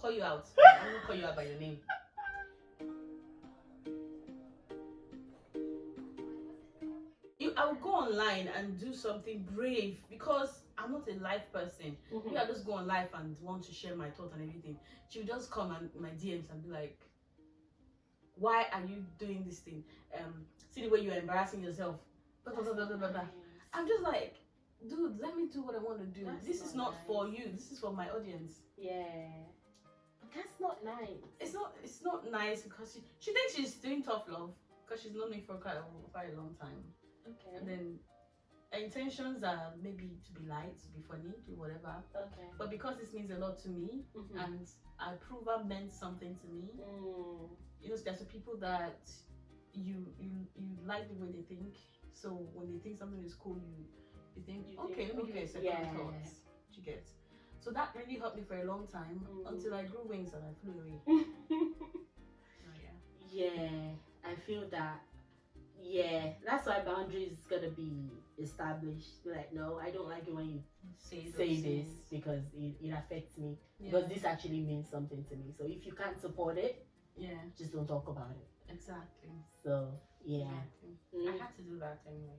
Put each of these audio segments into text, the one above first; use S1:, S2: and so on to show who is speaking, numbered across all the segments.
S1: call you out. I'm gonna call you out by your name. I will go online and do something brave because I'm not a live person. Maybe I just go on live and want to share my thoughts and everything. She will just come and my DMs and be like, "Why are you doing this thing? See the way you're embarrassing yourself." Blah, blah, blah, blah, blah, blah. I'm just like, dude, let me do what I want to do. This is not for you. This is for my audience.
S2: Yeah. That's not nice.
S1: It's not nice because she thinks she's doing tough love because she's known me for quite a long time.
S2: Okay.
S1: And then her intentions are maybe to be light, to be funny, to whatever.
S2: Okay.
S1: But because this means a lot to me, and I prove that meant something to me. You know, there's some people that you like the way they think. So when they think something is cool, you think, okay, let me give it a second thought. You get. So that really helped me for a long time until I grew wings and I flew away.
S2: Yeah, I feel that. Yeah, that's why boundaries gotta be established. Be like, no, I don't like it when you say this because it affects me. Because this actually means something to me. So if you can't support it, just don't talk about it.
S1: Exactly.
S2: So yeah,
S1: I had to do that anyway.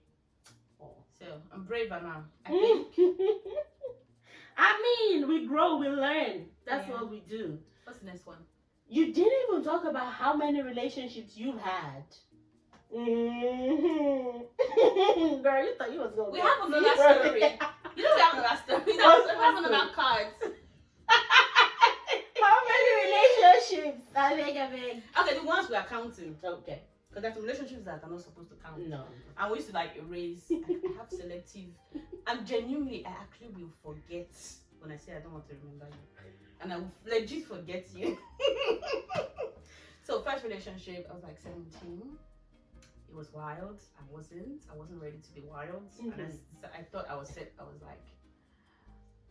S1: So I'm braver now, I think.
S2: I mean, we grow, we learn. That's what we do.
S1: What's the next one?
S2: You didn't even talk about how many relationships you've had. Girl, you thought you was going.
S1: We have another story. You know we have another story. We have another card.
S2: How many relationships? I beg.
S1: Okay, the ones we are counting.
S2: Okay.
S1: Because there's relationships that are not supposed to count.
S2: No.
S1: And we used to like erase. I have selective. And genuinely, I actually will forget when I say I don't want to remember you. And I will legit forget you. So first relationship, I was like 17. It was wild. I wasn't ready to be wild. And I thought I was set. I was like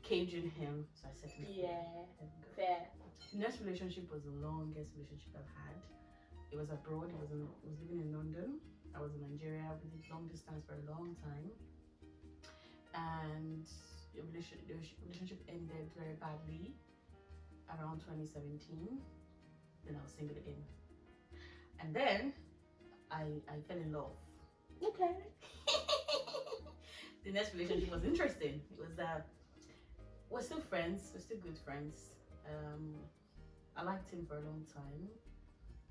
S1: caging him. So I said,
S2: fair.
S1: The next relationship was the longest relationship I've had. It was abroad. I was living in London. I was in Nigeria. We did long distance for a long time. And the relationship ended very badly around 2017. Then I was single again. And then I fell in love.
S2: Okay.
S1: The next relationship was interesting. It was that we're still friends. We're still good friends. I liked him for a long time.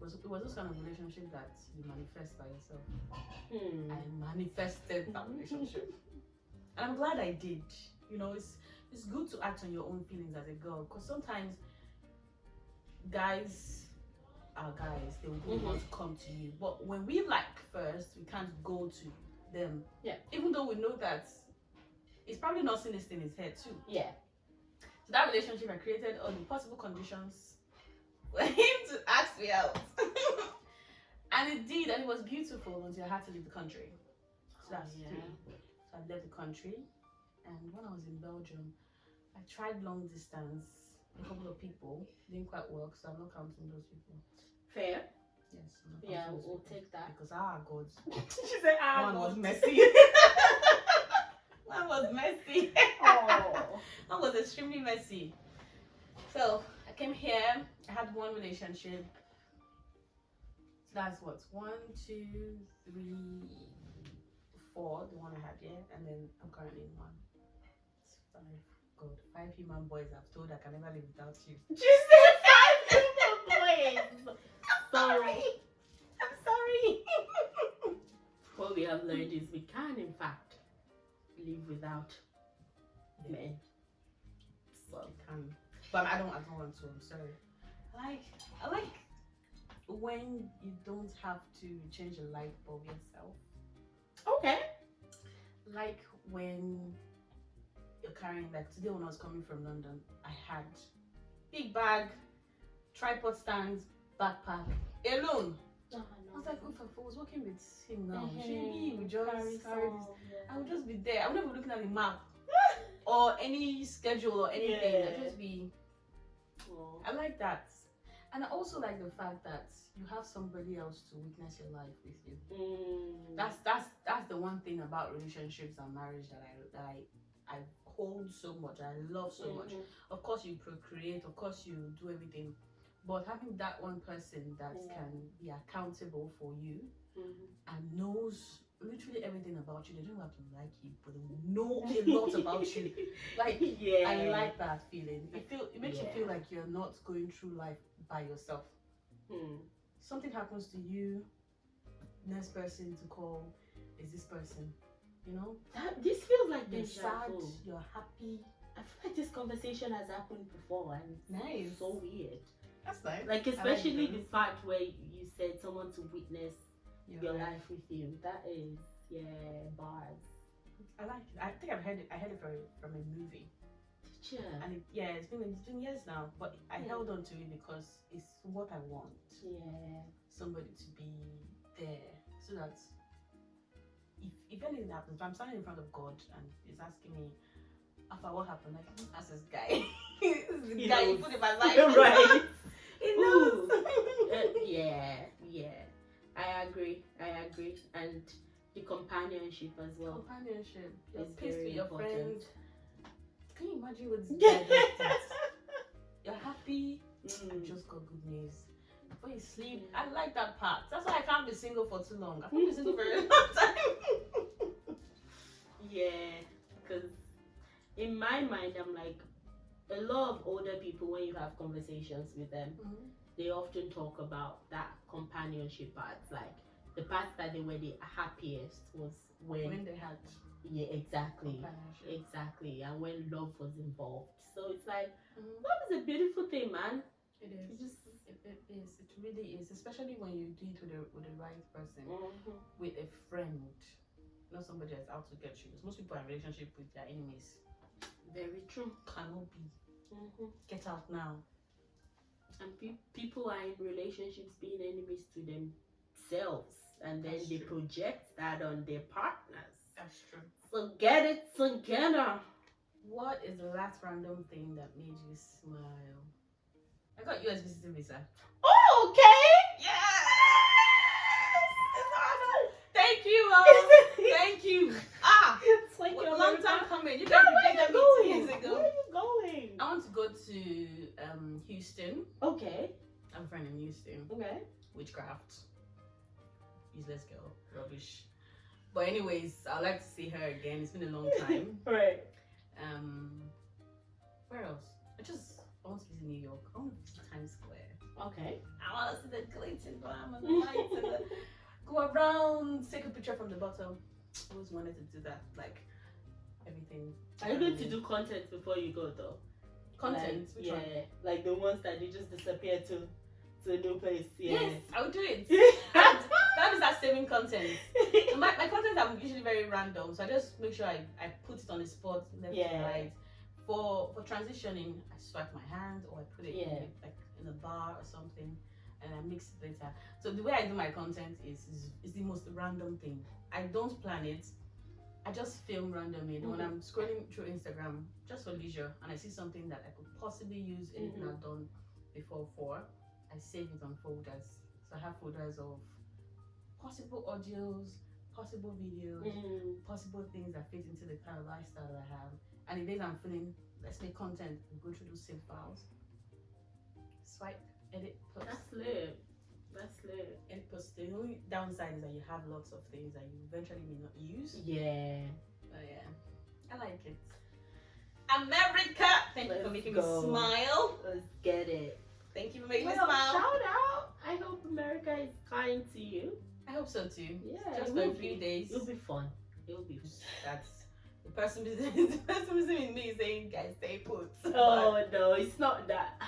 S1: It was this kind of relationship that you manifest by yourself. I manifested that relationship. And I'm glad I did. You know, it's good to act on your own feelings as a girl. Because sometimes guys are guys. They will want to come to you. But when we like first, we can't go to them.
S2: Yeah.
S1: Even though we know that he's probably not seen this in his head too.
S2: Yeah.
S1: So that relationship, I created all the possible conditions for him to ask me out. And it did, and it was beautiful until I had to leave the country. So that's three. So I left the country, and when I was in Belgium, I tried long distance. A couple of people didn't quite work, so I'm not counting those people.
S2: Fair.
S1: Yes.
S2: Yeah, we'll take that.
S1: Because God.
S2: She said,
S1: One was messy. One was messy.
S2: Oh.
S1: One was extremely messy. So I came here. I had one relationship. So that's what 1, 2, 3, 4. The one I had here, and then I'm currently in one. It's 5. God, 5 human boys I've told I can never live without you.
S2: She said 5 human boys.
S1: Sorry. I'm sorry.
S2: What we have learned is we can, in fact, live without men.
S1: So I can, but I don't want to. I'm sorry. I like when you don't have to change the light bulb yourself.
S2: Okay.
S1: Like when you're carrying, like today when I was coming from London, I had big bag, tripod stands, backpack, alone. I was like, if I was working with him now, he would just carry this. I would just be there. I would never be looking at the map or any schedule or anything. I'd just be. I like that. And I also like the fact that you have somebody else to witness your life with you. That's the one thing about relationships and marriage that I hold so much, I love so much. Of course, you procreate, of course, you do everything, but having that one person that can be accountable for you and knows literally everything about you. They don't have to like you, but they know a lot about you. Like, I like that feeling. It makes you feel like you're not going through life by yourself. Something happens to you, next person to call is this person. You know,
S2: this feels like
S1: you're sad, you're happy.
S2: I feel like this conversation has happened before, and
S1: nice.
S2: So weird.
S1: That's nice.
S2: Like, especially the part where you said someone to witness your life with you. That is, bars.
S1: I like it. I think I heard it from a movie.
S2: Did you?
S1: And it's been years now, but I held on to it because it's what I want.
S2: Yeah.
S1: Somebody to be there so that if anything happens, if I'm standing in front of God and he's asking me after what happened, like, that's this guy. This is the guy you put in my life.
S2: Right.
S1: He knows.
S2: Yeah. I agree. And the companionship as well.
S1: Companionship. You're
S2: is
S1: pissed
S2: very
S1: with your
S2: important.
S1: friends. Can you imagine what this guy does? You're happy and just got good news. Before you sleep, I like that part. That's why I can't be single for too long. I can't be single for a long time.
S2: Yeah, because in my mind, I'm like, a lot of older people, when you have conversations with them, they often talk about that companionship part. Like, the part that they were the happiest was when
S1: they had
S2: exactly, and when love was involved. So it's like, love is a beautiful thing, man.
S1: It is. It really is, especially when you do it with the right person, with a friend, not somebody that's out to get you. Because most people are in relationship with their enemies.
S2: Very true.
S1: Cannot be. Get out now.
S2: And people are in relationships being enemies to themselves, and then they project that on their partners.
S1: That's true.
S2: So get it together.
S1: What is the last random thing that made you smile? I got US visiting visa.
S2: Oh, okay.
S1: Yes! Thank you, thank you.
S2: It's like
S1: a long time coming. You
S2: guys
S1: did that
S2: going?
S1: 2 years ago.
S2: Where are you going?
S1: I want to go to Houston.
S2: Okay.
S1: I have a friend in Houston.
S2: Okay.
S1: Witchcraft. Useless girl. Rubbish. But anyways, I'd like to see her again. It's been a long time.
S2: Right.
S1: Where else? I want to visit New York. I want to visit Times Square.
S2: Okay.
S1: I want to see the glitz and glam and the lights and go around, take a picture from the bottom. I always wanted to do that, like everything.
S2: Are you going to do content before you go though?
S1: Content?
S2: Like, yeah, like the ones that you just disappear to a new place. Yeah.
S1: Yes, I would do it. That is that saving content. My content are usually very random, so I just make sure I put it on the spot, left and right. For transitioning, I swipe my hand or I put it in a bar or something, and I mix it later. So the way I do my content is the most random thing. I don't plan it. I just film randomly. When I'm scrolling through Instagram just for leisure and I see something that I could possibly use anything I've done before, I save it on folders. So I have folders of possible audios, possible videos, possible things that fit into the kind of lifestyle I have. And the days I'm feeling, let's make content, and go through those save files. Swipe, edit, post.
S2: That's lit.
S1: Edit, post. The only downside is that you have lots of things that you eventually may not use.
S2: Yeah.
S1: But yeah, I like it. America! Thank you for making me smile.
S2: Let's get it.
S1: Thank you for making me
S2: Well,
S1: smile.
S2: shout out. I hope America is kind to you.
S1: I hope so too.
S2: Yeah.
S1: Just for a few days.
S2: It'll be fun. It'll be fun.
S1: That's the person in me saying, guys, stay put.
S2: Oh no, it's not that.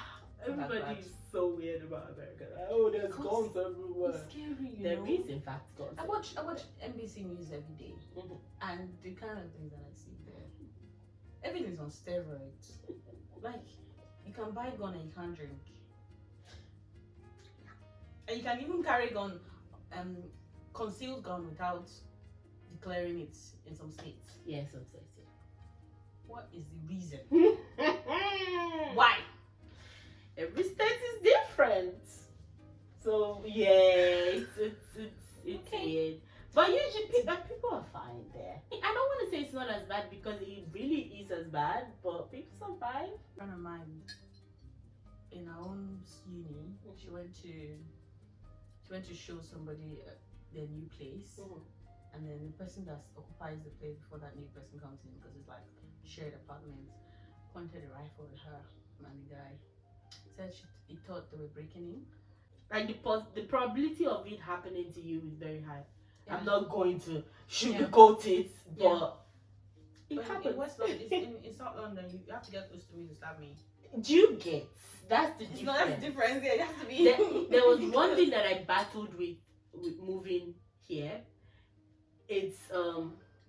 S2: Everybody is so weird about America. Oh, there's guns everywhere.
S1: It's scary, you
S2: There
S1: know.
S2: is in fact guns.
S1: I watch NBC News every day, and the kind of things that I see there, everything's on steroids. Like, you can buy a gun and you can't drink, and you can even carry gun, concealed gun without declaring it in some states.
S2: Yes, I'm sorry.
S1: What is the reason? Why?
S2: Every state is different. So yeah, it's weird. But usually people are fine there. I don't want to say it's not as bad because it really is as bad, but people survive.
S1: A friend of mine in our own uni, she went to show somebody their new place, and then the person that occupies the place before that new person comes in, because it's like shared apartment, pointed a rifle at her, and the guy said he thought they were breaking in.
S2: Like the probability of it happening to you is very high.
S1: Yeah.
S2: I'm not going to sugarcoat it, but
S1: it happens. In West London, in South London, you have to get close to me to stab me.
S2: Do you get? That's the difference.
S1: No, that's the difference. Yeah, it has to be.
S2: There was one thing that I battled with moving here. It's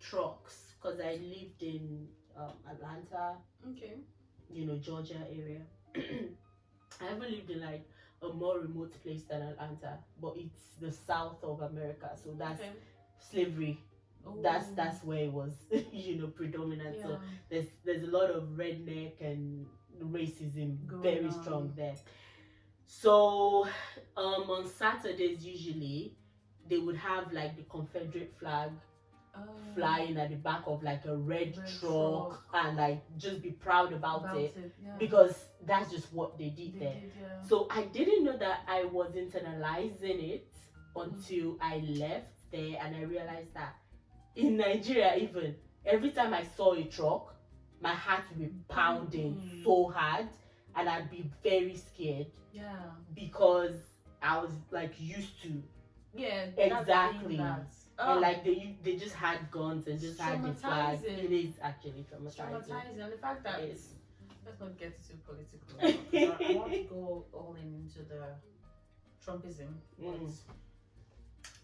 S2: trucks, because I lived in Atlanta.
S1: Okay.
S2: You know, Georgia area. I haven't lived in like a more remote place than Atlanta, but it's the south of America, so that's slavery. Oh. That's where it was, you know, predominant. Yeah. So there's a lot of redneck and racism very strong there. So on Saturdays usually they would have like the Confederate flag flying at the back of like a red truck and like just be proud about it. Because that's just what they did there. So I didn't know that I was internalizing it until I left there, and I realized that in Nigeria, even every time I saw a truck, my heart would be pounding so hard, and I'd be very scared. Yeah. Because I was like used to. Yeah. Exactly. And like they just had guns and just had the flag. It is actually traumatizing.
S1: And the fact that let's not get too political. I want to go all into the Trumpism.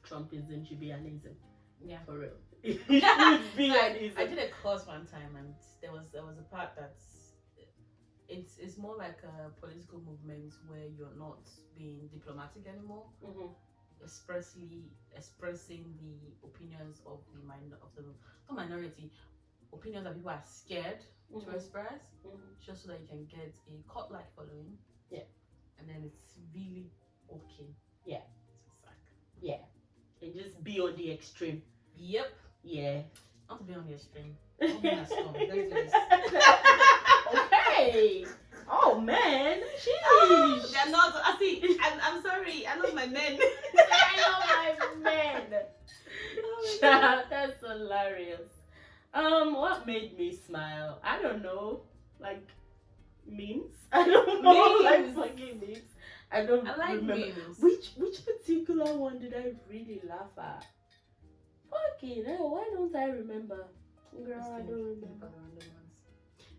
S2: Trumpism should be an ism.
S1: Yeah,
S2: for real.
S1: I did a course one time, and there was a part that's it's more like a political movement where you're not being diplomatic anymore. Expressing the opinions of the minority, opinions that people are scared to express, just so that you can get a cult-like following. Yeah, and then it's really okay. Yeah,
S2: yeah, and just be on the extreme.
S1: Yep.
S2: Yeah.
S1: Not to be on the extreme. Let's do this.
S2: Okay. Oh man. Jeez.
S1: They're not. I see. I'm sorry. I love my men.
S2: I love my men. That's hilarious. What made me smile? I don't know. Like memes. I don't know. Like fucking memes. I like remember memes. Which particular one did I really laugh at? Fucking hell, why don't I remember? Girl, I don't remember.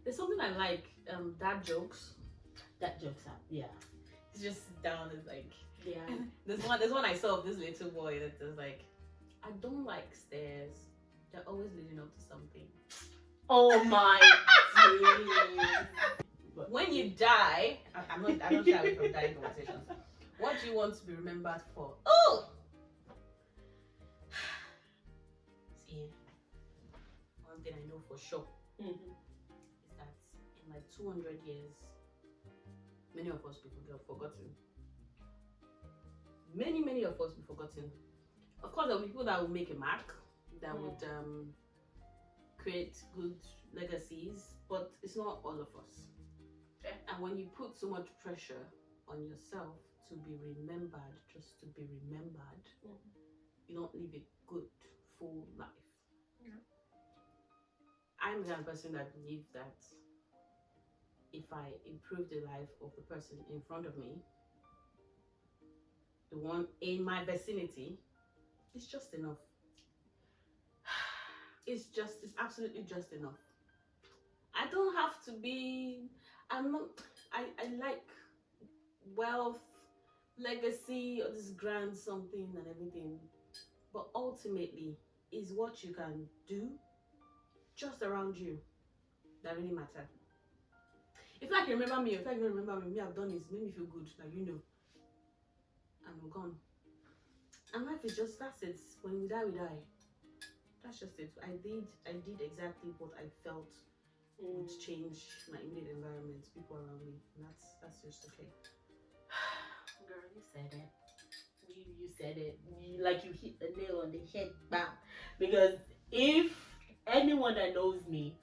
S1: There's something I like, dad jokes.
S2: Dad jokes are, yeah.
S1: It's just sit down, it's like,
S2: yeah.
S1: There's one I saw of this little boy that was like, I don't like stairs. They're always leading up to something.
S2: Oh my god.
S1: When you die, I don't shy away from dying conversations. What do you want to be remembered for? Oh! See, one thing I know for sure is that in like 200 years, many of us will be forgotten. Many of us will be forgotten. Of course, there will be people that will make a mark, that would create good legacies, but it's not all of us. And when you put so much pressure on yourself to be remembered, just to be remembered, you don't live a good, full life. I'm the kind of person that believes that if I improve the life of the person in front of me, the one in my vicinity, it's just enough. It's absolutely just enough. I don't have to be, I like wealth, legacy, or this grand something and everything. But ultimately, is what you can do just around you that really matter. If like you remember me, if you remember me, I've done this, made me feel good, like you know. And I'm gone. And life is just, that's it. When we die, we die. That's just it. I did exactly what I felt would change my immediate environment, people around me. And that's just okay.
S2: Girl, you said it. you said it. Like you hit the nail on the head, bam. Because if anyone that knows me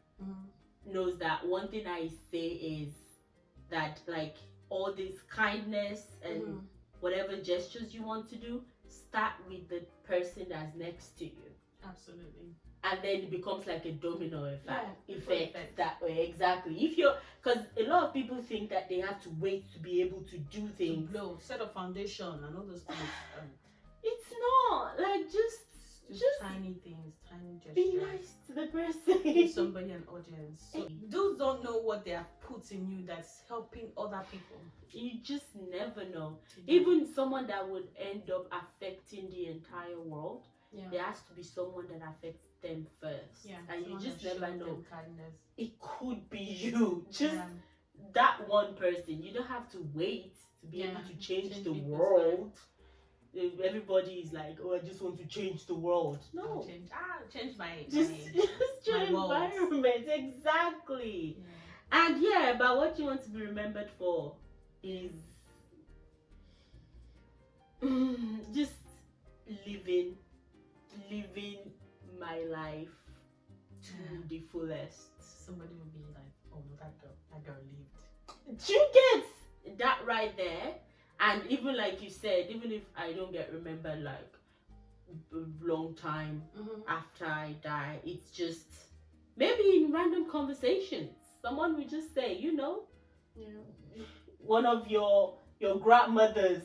S2: knows that one thing I say is that like all this kindness and whatever gestures you want to do, start with the person that's next to you.
S1: Absolutely.
S2: And then it becomes like a domino effect
S1: Effect.
S2: that way. Exactly. If you're, because a lot of people think that they have to wait to be able to do things.
S1: To blow, set a foundation and all those things.
S2: It's not like just
S1: tiny things, tiny gestures.
S2: be nice to the person.
S1: Give somebody an audience. So those don't know what they have put in you that's helping other people.
S2: You just never know. Even someone that would end up affecting the entire world, there has to be someone that affects them first. And you just never know. It could be you. Just that one person. You don't have to wait to be able to change the world. Everybody is like, oh, I just want to change the world. No.
S1: Change my
S2: just your environment. Exactly. And but what you want to be remembered for is just living my life to the fullest.
S1: Somebody will be like, oh no, that girl lived.
S2: You get that right there. And even like you said, even if I don't get remembered like a long time after I die, it's just maybe in random conversations, someone will just say, you know, one of your grandmothers,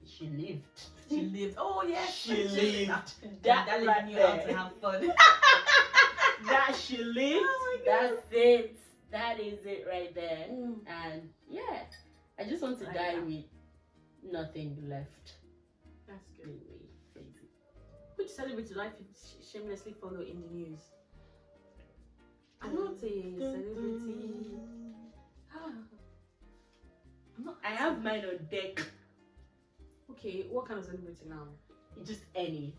S2: she lived.
S1: She lived. Oh yes,
S2: she lived.
S1: That right knew how to have fun.
S2: That she lived. Oh that's it. That is it right there. And I just want to die with nothing left.
S1: That's good. Crazy. Which celebrity life you shamelessly follow in the news? I'm not a celebrity.
S2: I have mine on deck.
S1: Okay, what kind of celebrity now?
S2: Just any.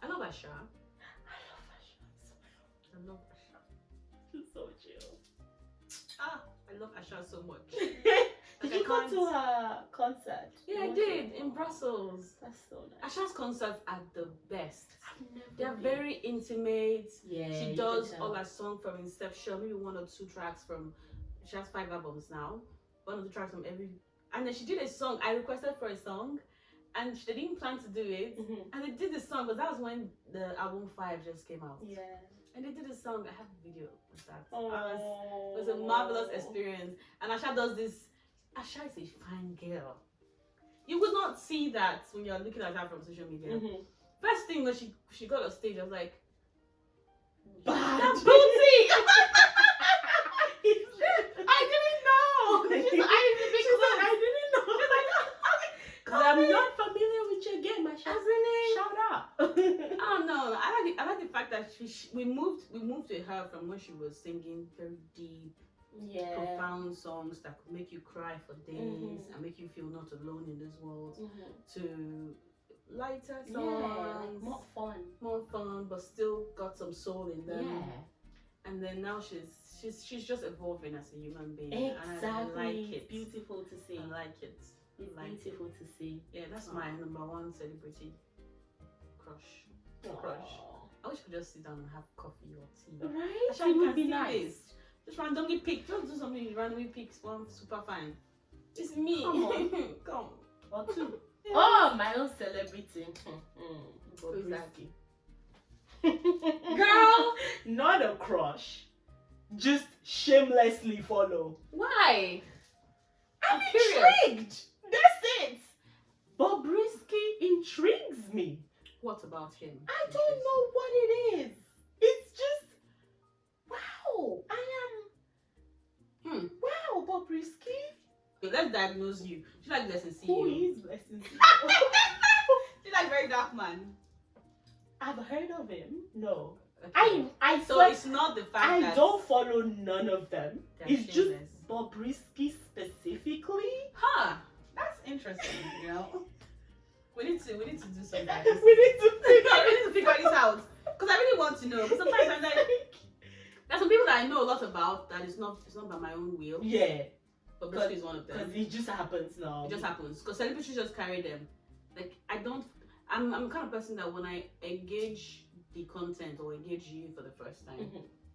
S1: I love Asha.
S2: I love Asha. She's so chill.
S1: I love Asha so much.
S2: Did you go to her concert?
S1: Yeah, I did in Brussels.
S2: That's so nice.
S1: Asha's concerts are the best. They're
S2: been.
S1: Very intimate.
S2: Yeah,
S1: she does all her songs from inception, maybe 1 or 2 tracks from. She has 5 albums now. 1 or 2 tracks from every. And then she did a song. I requested for a song, and they didn't plan to do it. And they did the song, but that was when the album 5 just came out.
S2: Yeah.
S1: And they did a song. I have a video of that. It was a marvelous experience. And Asha does this. Asha is a fine girl. You would not see that when you're looking at her from social media. First thing when she got on stage, I was like,
S2: bad
S1: booty! I didn't know. I didn't know. She's like,
S2: because I'm not familiar with your game, Asha. Shout out.
S1: Oh no, I like the fact that we moved with her from when she was singing very deep, profound songs that could make you cry for days and make you feel not alone in this world, to lighter songs, more fun, but still got some soul in them. And then now she's just evolving as a human being.
S2: Exactly.
S1: And I like it.
S2: It's beautiful to see.
S1: I like it.
S2: It's beautiful to see.
S1: Yeah, that's my #1 celebrity crush. I wish I could just sit down and have coffee or tea.
S2: Right?
S1: Actually, it would be nice. Just randomly pick. Just do something. Randomly pick one super fine. It's me.
S2: Come on.
S1: Come.
S2: Or 2. Oh, my own celebrity.
S1: Who's that?
S2: Girl, not a crush. Just shamelessly follow.
S1: Why?
S2: I'm intrigued. That's it. Bobrisky intrigues me.
S1: What about him?
S2: I don't know what it is. It's just wow. Wow, Bobrisky.
S1: Okay, let's diagnose you. She like Blessing C.
S2: Who is Blessing C?
S1: She's like very dark man.
S2: I've heard of him. No.
S1: Okay. So it's not the fact
S2: I
S1: that
S2: don't follow none of them. It's
S1: shameless.
S2: Just Bobrisky specifically.
S1: Huh. That's interesting, you know. We need to do something.
S2: we need to
S1: figure this out. Because I really want to know. Because sometimes I'm like, there's some people that I know a lot about that it's not by my own will.
S2: Yeah.
S1: Bobrisky is one of them.
S2: Because it just happens now.
S1: It just happens. Because celebrities just carry them. Like, I'm the kind of person that when I engage the content or engage you for the first time,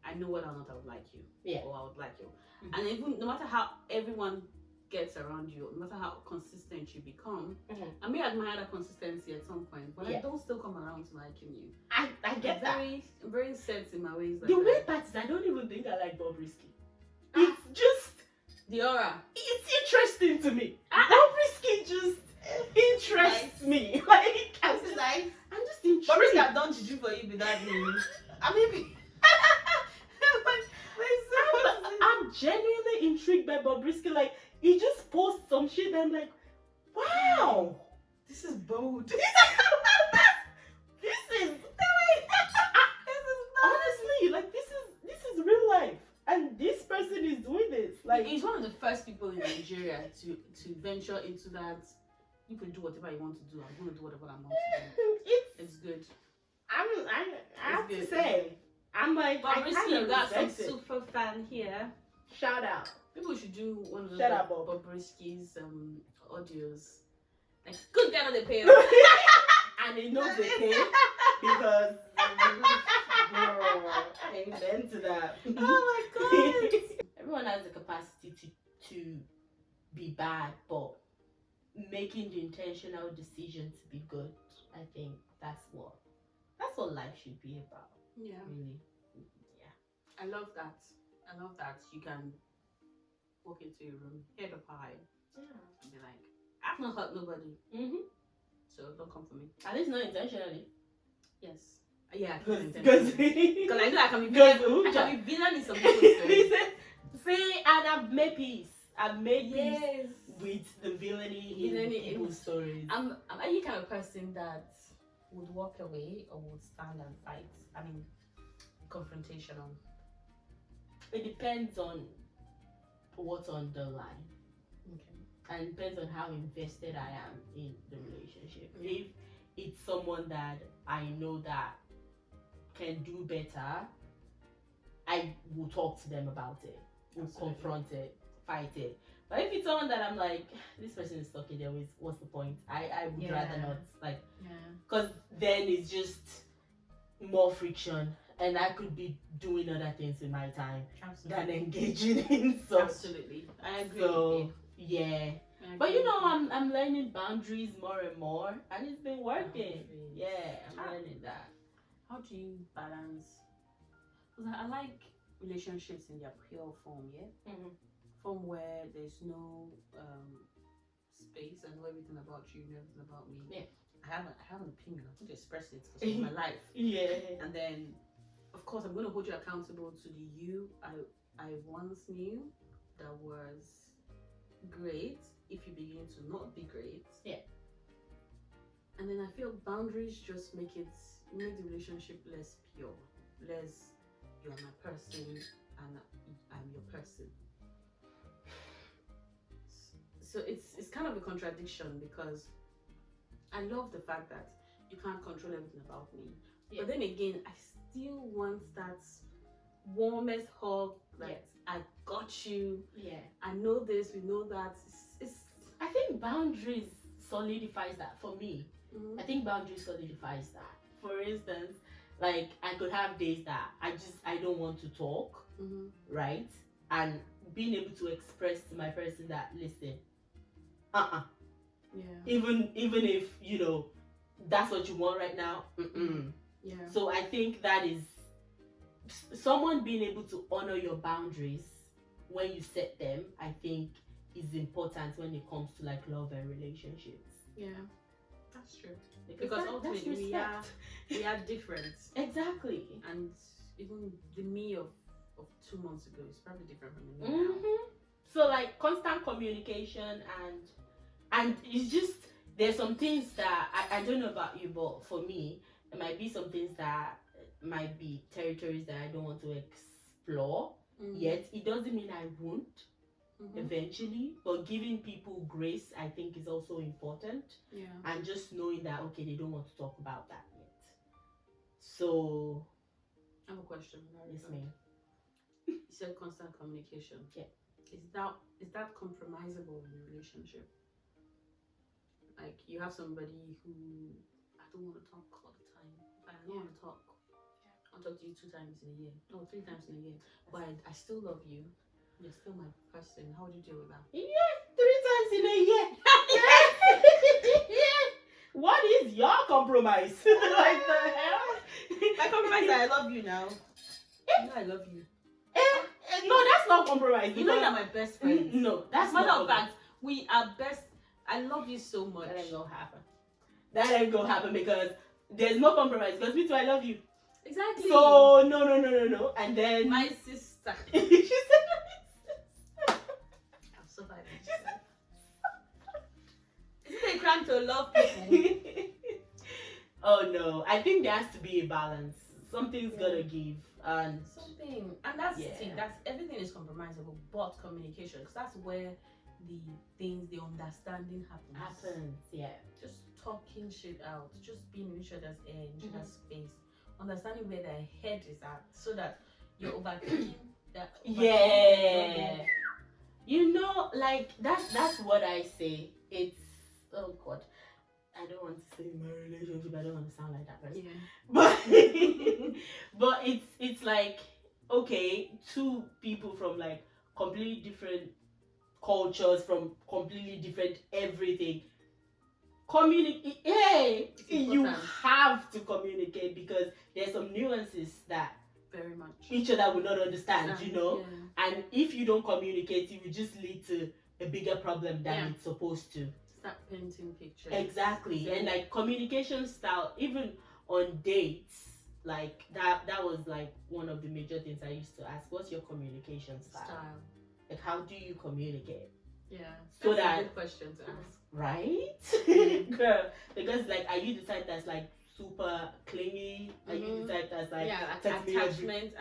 S1: I know whether or not I would like you.
S2: Yeah.
S1: Or I would like you. And even no matter how everyone gets around you, no matter how consistent you become, I may admire that consistency at some point, but I don't still come around to liking you.
S2: I get that.
S1: I'm very set in my ways.
S2: The weird part is I don't even think I like Bobrisky. It's just
S1: the aura.
S2: It's interesting to me. Bobrisky just interests me. Like I'm just intrigued.
S1: Bobrisky have done juju for you with that name. I mean,
S2: I'm genuinely intrigued by Bobrisky. Like he just posts some shit and I'm like, wow,
S1: this is bold.
S2: This is honestly like this is real life, and this person is doing this. Like
S1: he's one of the first people in Nigeria to venture into that. You can do whatever you want to do. I'm going to do whatever I want to do. It's good.
S2: I have to say, I'm like,
S1: Bobrisky, you got some super fan here.
S2: Shout out.
S1: People should do one of those
S2: Bobrisky's
S1: audios. Like, good God, they pay.
S2: And they know they pay because amen to that.
S1: Oh my God.
S2: Everyone has the capacity to be bad, but making the intentional decision to be good, I think that's what life should be about.
S1: Yeah.
S2: Really. Yeah.
S1: I love that. You can walk into your room, head up high, and be like, I've not hurt nobody. So don't come for me.
S2: At least not intentionally.
S1: Yes. Yeah,
S2: because
S1: I know I can be villain. I can be villain in some people's stories.
S2: See, and I've made peace. I've made
S1: Yes.
S2: peace with the villainy in people's stories.
S1: I'm any kind of person that would walk away or would stand and fight. I mean, confrontational.
S2: It depends on what's on the line.
S1: Okay.
S2: And it depends on how invested I am in the relationship. If it's someone that I know that can do better, I will talk to them about it. We'll confront it, fight it. But if it's someone that I'm like, this person is stuck in their ways, what's the point? I would rather not. Like, because then it's just more friction. And I could be doing other things with my time than engaging in so.
S1: Absolutely. I agree.
S2: So, yeah. But you know, I'm learning boundaries more and more, and it's been working. Yeah, I'm learning that.
S1: How do you balance? Because I like relationships in their pure form, form where there's no space. I know everything about you, you know everything about me.
S2: Yeah.
S1: I have an opinion. I'm going to express it because it's my life.
S2: Yeah.
S1: And then, of course, I'm going to hold you accountable to the you I once knew that was great. If you begin to not be great, and then I feel boundaries just make the relationship less pure, less you're my person and I'm your person. So it's kind of a contradiction because I love the fact that you can't control everything about me, but then again, I still want that warmest hug. Like I got you. Yeah, I know this. We know that.
S2: I think boundaries solidifies that for me. I think boundaries solidifies that. For instance, like I could have days that I don't want to talk, right? And being able to express to my person that listen, even if you know that's what you want right now. Yeah. So I think that is someone being able to honor your boundaries when you set them. I think is important when it comes to like love and relationships. Yeah, that's true. Because ultimately we are different. Exactly. And even the me of 2 months ago is probably different from the me now. So like constant communication and it's just there's some things that I don't know about you, but for me there might be some things that might be territories that I don't want to explore yet. It doesn't mean I won't eventually, but giving people grace I think is also important. Yeah. And just knowing that okay, they don't want to talk about that yet. So I have a question. Yes, ma'am. You said constant communication. Yeah.
S1: is that compromisable in a relationship? Like you have somebody who I don't want to talk all the time. I don't want to talk. I'll talk to you 2 times in a year. No, 3 times in a year. But I still love you. You're still my person. How would you deal with that?
S2: Yeah, 3 times in a year. What is your compromise? Like the hell?
S1: My compromise is that I love you now. You know I love you.
S2: No, that's not compromise.
S1: You know you're my best friend.
S2: No, that's
S1: matter
S2: not
S1: of fact, we are best. I love you so much.
S2: That ain't gonna happen. That ain't gonna happen because there's no compromise. Because me too, I love you.
S1: Exactly.
S2: So no. And then
S1: my sister.
S2: She said my sister.
S1: I'm so bad. Is it a crime to love people?
S2: Oh no, I think there has to be a balance. Something's gotta give, and
S1: that's the thing. That's everything is compromisable, but communication, because that's where the understanding happens.
S2: Yeah.
S1: Just talking shit out, just being in each other's air, in each other's space, understanding where their head is at, so that you're overthinking that.
S2: Yeah. You know, like that's what I say. It's oh god. I don't want to say my relationship. I don't want to sound like that person.
S1: Yeah.
S2: But it's like, okay, 2 people from like completely different cultures, from completely different everything. Communicate. Hey, you have to communicate because there's some nuances that
S1: very much
S2: each other will not understand. You know,
S1: yeah.
S2: And if you don't communicate, it will just lead to a bigger problem than it's supposed to.
S1: Start painting pictures.
S2: Exactly. And like communication style, even on dates, like that was like one of the major things I used to ask. What's your communication style? Like how do you communicate?
S1: Yeah.
S2: So
S1: that's
S2: that
S1: a good question to ask.
S2: Right? Girl. Because like are you the type that's like super clingy? Are you the type that's like
S1: attachment,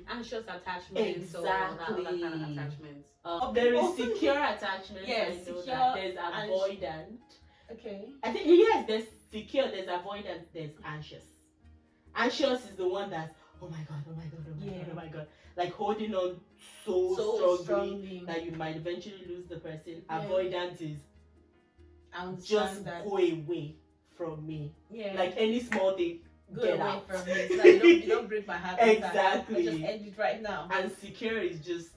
S1: anxious attachment,
S2: exactly.
S1: so all that kind of attachments.
S2: There is secure attachment.
S1: Yes,
S2: I know
S1: secure.
S2: that. There's avoidant.
S1: Okay.
S2: I think yes, there's secure, there's avoidant, there's anxious. Anxious is the one that's oh my god, like holding on so strongly that you might eventually lose the person. Yeah. Avoidant is just go away from me. Yeah. Like any small thing,
S1: go away out. From me. So that you don't break my heart.
S2: Exactly.
S1: Just end it right now.
S2: And secure is just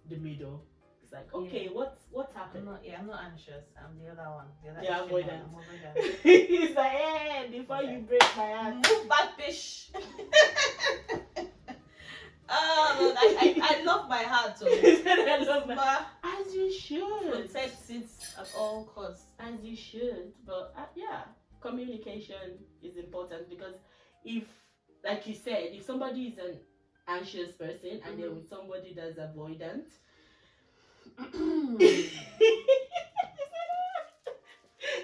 S2: the middle. It's like okay, what's happened?
S1: I'm not anxious. I'm the other one.
S2: Avoidant. It's like hey, before you break my heart,
S1: move back, bitch. I love my heart. So
S2: I love my heart. As you should.
S1: Protect it at all costs.
S2: As you should. But communication is important because if, like you said, if somebody is an anxious person and they're with somebody that's avoidant,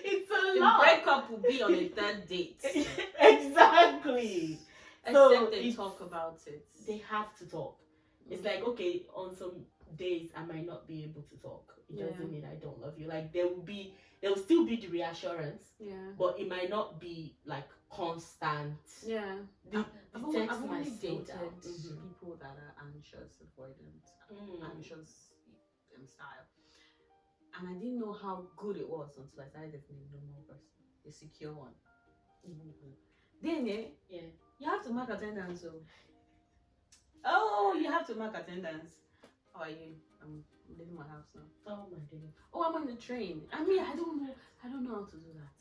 S2: it's a lot.
S1: The breakup will be on a 3rd date.
S2: Exactly.
S1: Except they talk about it.
S2: They have to talk. It's like, okay, on some days I might not be able to talk. It doesn't mean I don't love you. Like there will still be the reassurance. Yeah. But it might not be like constant. Yeah.
S1: I've only dated people that are anxious, avoidant, anxious in style. And I didn't know how good it was until I started dating a normal person. A secure one. Then you have to mark attendance. Oh, you have to mark attendance. How are you? I'm leaving my house now.
S2: Oh my goodness.
S1: Oh, I'm on the train. I mean, I don't know how to do that.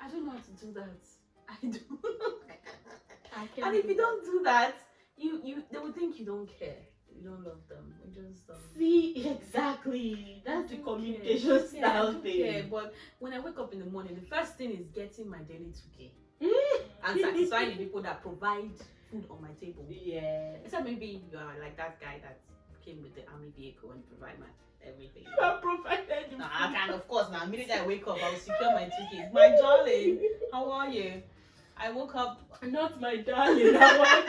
S1: I don't know how to do that. I don't know. And if you don't do that, they will think you don't care. You don't love them. You just
S2: see exactly. That's the communication style thing.
S1: Care. But when I wake up in the morning, the first thing is getting my daily 2K and satisfying the people that provide food on my table. Yeah. Except maybe you are like that guy that came with the army vehicle and provide my everything.
S2: You have provided.
S1: No, I can, of course. Now, immediately I wake up, I'll secure my 2K. My darling, how are you? I woke up.
S2: Not my darling. How are you?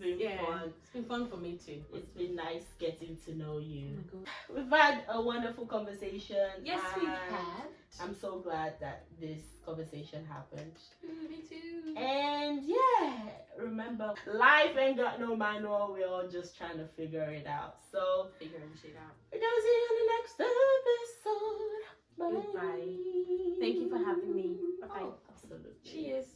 S2: been fun.
S1: It's been fun for me too.
S2: It's been nice getting to know you.
S1: Oh my God.
S2: We've had a wonderful conversation.
S1: Yes, we've had.
S2: I'm so glad that this conversation happened.
S1: Me too.
S2: And yeah, remember, life ain't got no manual. We're all just trying to figure it out. So,
S1: Figuring shit out.
S2: we're gonna see you on the next episode. Bye.
S1: Goodbye. Thank you for having me. Bye.
S2: Oh, absolutely.
S1: Cheers.